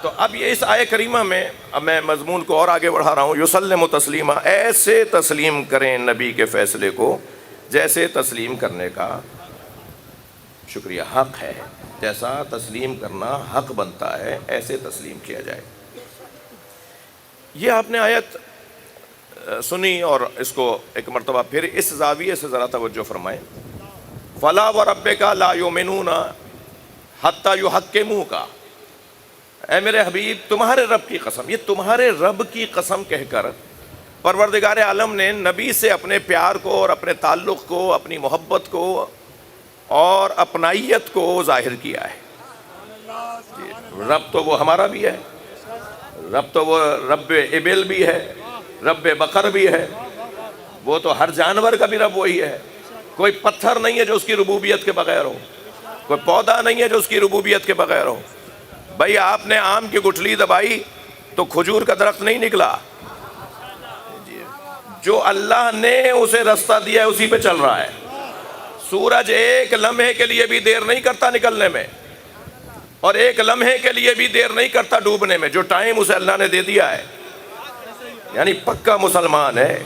تو اب یہ اس آیہ کریمہ میں اب میں مضمون کو اور آگے بڑھا رہا ہوں. یسلم تسلیما، ایسے تسلیم کریں نبی کے فیصلے کو جیسے تسلیم کرنے کا شکریہ حق ہے، جیسا تسلیم کرنا حق بنتا ہے ایسے تسلیم کیا جائے. یہ آپ نے آیت سنی اور اس کو ایک مرتبہ پھر اس زاویے سے ذرا توجہ فرمائیں. فلا وربک لا یؤمنون حتی یحکموک، اے میرے حبیب تمہارے رب کی قسم، یہ تمہارے رب کی قسم کہہ کر پروردگار عالم نے نبی سے اپنے پیار کو اور اپنے تعلق کو، اپنی محبت کو اور اپنائیت کو ظاہر کیا ہے. رب تو وہ ہمارا بھی ہے، رب تو وہ رب ابل بھی ہے، رب بقر بھی ہے، وہ تو ہر جانور کا بھی رب وہی ہے. کوئی پتھر نہیں ہے جو اس کی ربوبیت کے بغیر ہو، کوئی پودا نہیں ہے جو اس کی ربوبیت کے بغیر ہو. بھائی آپ نے آم کی گٹھلی دبائی تو کھجور کا درخت نہیں نکلا. جو اللہ نے اسے رستہ دیا ہے اسی پہ چل رہا ہے. سورج ایک لمحے کے لیے بھی دیر نہیں کرتا نکلنے میں، اور ایک لمحے کے لیے بھی دیر نہیں کرتا ڈوبنے میں. جو ٹائم اسے اللہ نے دے دیا ہے، یعنی پکا مسلمان ہے.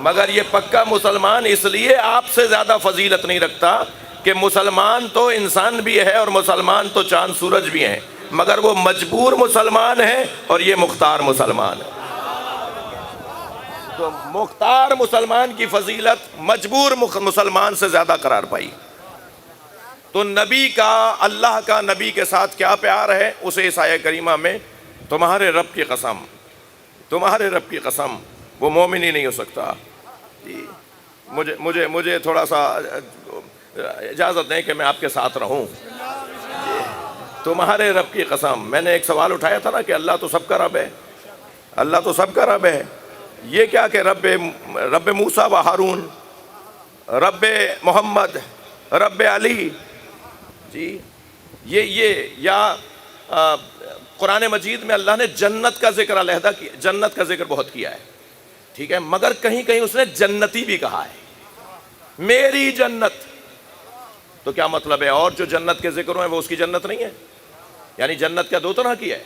مگر یہ پکا مسلمان اس لیے آپ سے زیادہ فضیلت نہیں رکھتا کہ مسلمان تو انسان بھی ہے اور مسلمان تو چاند سورج بھی ہیں، مگر وہ مجبور مسلمان ہے اور یہ مختار مسلمان ہے. تو مختار مسلمان کی فضیلت مجبور مسلمان سے زیادہ قرار پائی. تو نبی کا، اللہ کا نبی کے ساتھ کیا پیار ہے اسے اس آیہ کریمہ میں تمہارے رب کی قسم، تمہارے رب کی قسم، وہ مومن ہی نہیں ہو سکتا. مجھے تھوڑا سا اجازت دیں کہ میں آپ کے ساتھ رہوں. تمہارے رب کی قسم. میں نے ایک سوال اٹھایا تھا نا کہ اللہ تو سب کا رب ہے، اللہ تو سب کا رب ہے. یہ کیا کہ رب موسیٰ و ہارون، رب محمد، رب علی، جی یہ یا قرآن مجید میں اللہ نے جنت کا ذکر علیحدہ کیا، جنت کا ذکر بہت کیا ہے، ٹھیک ہے، مگر کہیں کہیں اس نے جنتی بھی کہا ہے، میری جنت. تو کیا مطلب ہے؟ اور جو جنت کے ذکر ہیں وہ اس کی جنت نہیں ہے؟ یعنی جنت کیا دو طرح کی ہے؟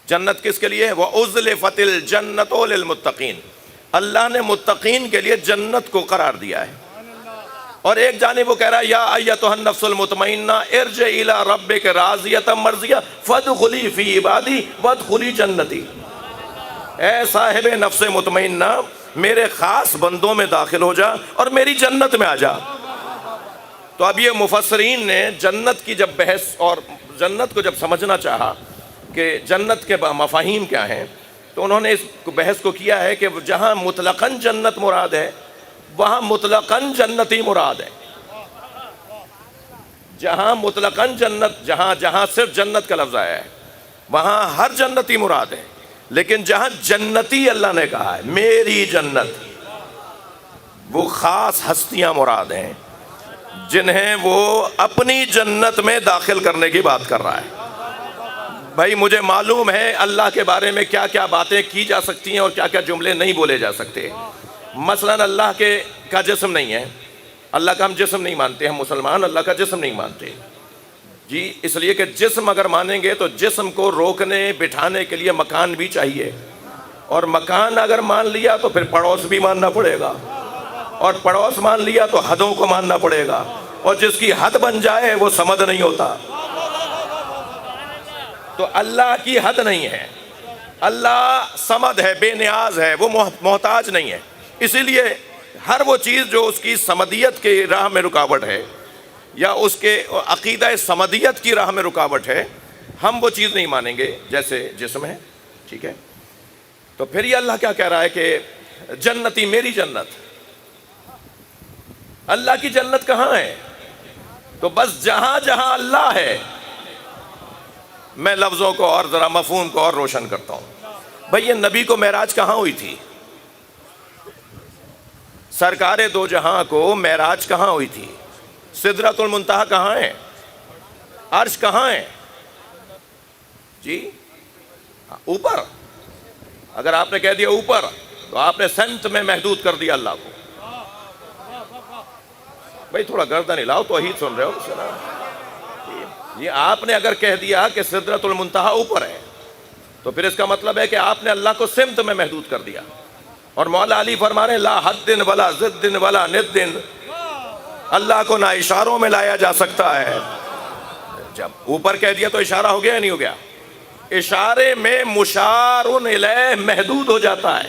جنت کس کے لیے ہے؟ وَأُزْلِفَتِ الْجَنَّةُ لِلْمُتَّقِينَ، اللہ نے متقین کے لیے جنت کو قرار دیا ہے. اور ایک جانب وہ کہہ رہا ہے یا ایتھا النفس المطمئنہ ارجعی الی ربک راضیۃ مرضیہ فادخلی فی عبادی وادخلی جنتی. اے صاحب نفس مطمئنہ میرے خاص بندوں میں داخل ہو جا اور میری جنت میں آ جا. تو اب یہ مفسرین نے جنت کی جب بحث اور جنت کو جب سمجھنا چاہا کہ جنت کے مفاہیم کیا ہیں، تو انہوں نے اس بحث کو کیا ہے کہ جہاں مطلقاً جنت مراد ہے وہاں مطلقاً جنتی مراد ہے. جہاں مطلقاً جنت، جہاں صرف جنت کا لفظ آیا ہے وہاں ہر جنتی مراد ہے. لیکن جہاں جنتی اللہ نے کہا ہے میری جنت، وہ خاص ہستیاں مراد ہیں جنہیں وہ اپنی جنت میں داخل کرنے کی بات کر رہا ہے. بھائی مجھے معلوم ہے اللہ کے بارے میں کیا کیا باتیں کی جا سکتی ہیں اور کیا کیا جملے نہیں بولے جا سکتے. مثلا اللہ کا جسم نہیں ہے، اللہ کا ہم جسم نہیں مانتے، ہم مسلمان اللہ کا جسم نہیں مانتے جی، اس لیے کہ جسم اگر مانیں گے تو جسم کو روکنے بٹھانے کے لیے مکان بھی چاہیے، اور مکان اگر مان لیا تو پھر پڑوس بھی ماننا پڑے گا، اور پڑوس مان لیا تو حدوں کو ماننا پڑے گا، اور جس کی حد بن جائے وہ سمد نہیں ہوتا. تو اللہ کی حد نہیں ہے، اللہ سمد ہے، بے نیاز ہے، وہ محتاج نہیں ہے. اسی لیے ہر وہ چیز جو اس کی سمدیت کی راہ میں رکاوٹ ہے یا اس کے عقیدہ سمدیت کی راہ میں رکاوٹ ہے، ہم وہ چیز نہیں مانیں گے جیسے جسم ہے، ٹھیک ہے. تو پھر یہ اللہ کیا کہہ رہا ہے کہ جنتی میری جنت. اللہ کی جنت کہاں ہے؟ تو بس جہاں جہاں اللہ ہے. میں لفظوں کو اور ذرا مفہوم کو اور روشن کرتا ہوں. بھئی یہ نبی کو معراج کہاں ہوئی تھی؟ سرکار دو جہاں کو معراج کہاں ہوئی تھی؟ سدرۃ المنتہا کہاں ہے؟ عرش کہاں ہے؟ جی اوپر. اگر آپ نے کہہ دیا اوپر تو آپ نے سمت میں محدود کر دیا اللہ کو. بھئی تھوڑا گردن ہلاؤ، توحید سن رہے ہو؟ یہ آپ نے اگر کہہ دیا کہ سدرۃ المنتہا اوپر ہے تو پھر اس کا مطلب ہے کہ آپ نے اللہ کو سمت میں محدود کر دیا. اور مولا علی فرما رہے ہیں لا حد ولا ضد ولا ند، اللہ کو نہ اشاروں میں لایا جا سکتا ہے. جب اوپر کہہ دیا تو اشارہ ہو گیا یا نہیں ہو گیا؟ اشارے میں مشار الیہ محدود ہو جاتا ہے.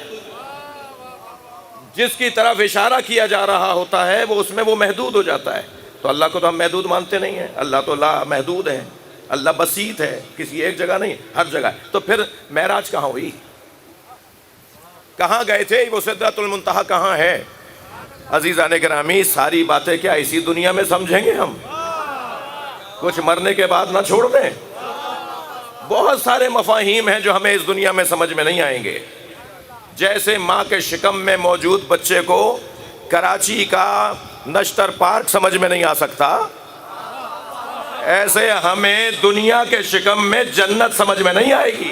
جس کی طرف اشارہ کیا جا رہا ہوتا ہے وہ اس میں وہ محدود ہو جاتا ہے. تو اللہ کو تو ہم محدود مانتے نہیں ہیں. اللہ تو لا محدود ہے، اللہ بسیط ہے، کسی ایک جگہ نہیں، ہر جگہ ہے. تو پھر معراج کہاں ہوئی؟ کہاں گئے تھے؟ وہ سدرۃ المنتہا کہاں ہے؟ عزیزان گرامی، ساری باتیں کیا اسی دنیا میں سمجھیں گے ہم؟ کچھ مرنے کے بعد نہ چھوڑ دیں؟ بہت سارے مفاہیم ہیں جو ہمیں اس دنیا میں سمجھ میں نہیں آئیں گے. جیسے ماں کے شکم میں موجود بچے کو کراچی کا نشتر پارک سمجھ میں نہیں آ سکتا، ایسے ہمیں دنیا کے شکم میں جنت سمجھ میں نہیں آئے گی.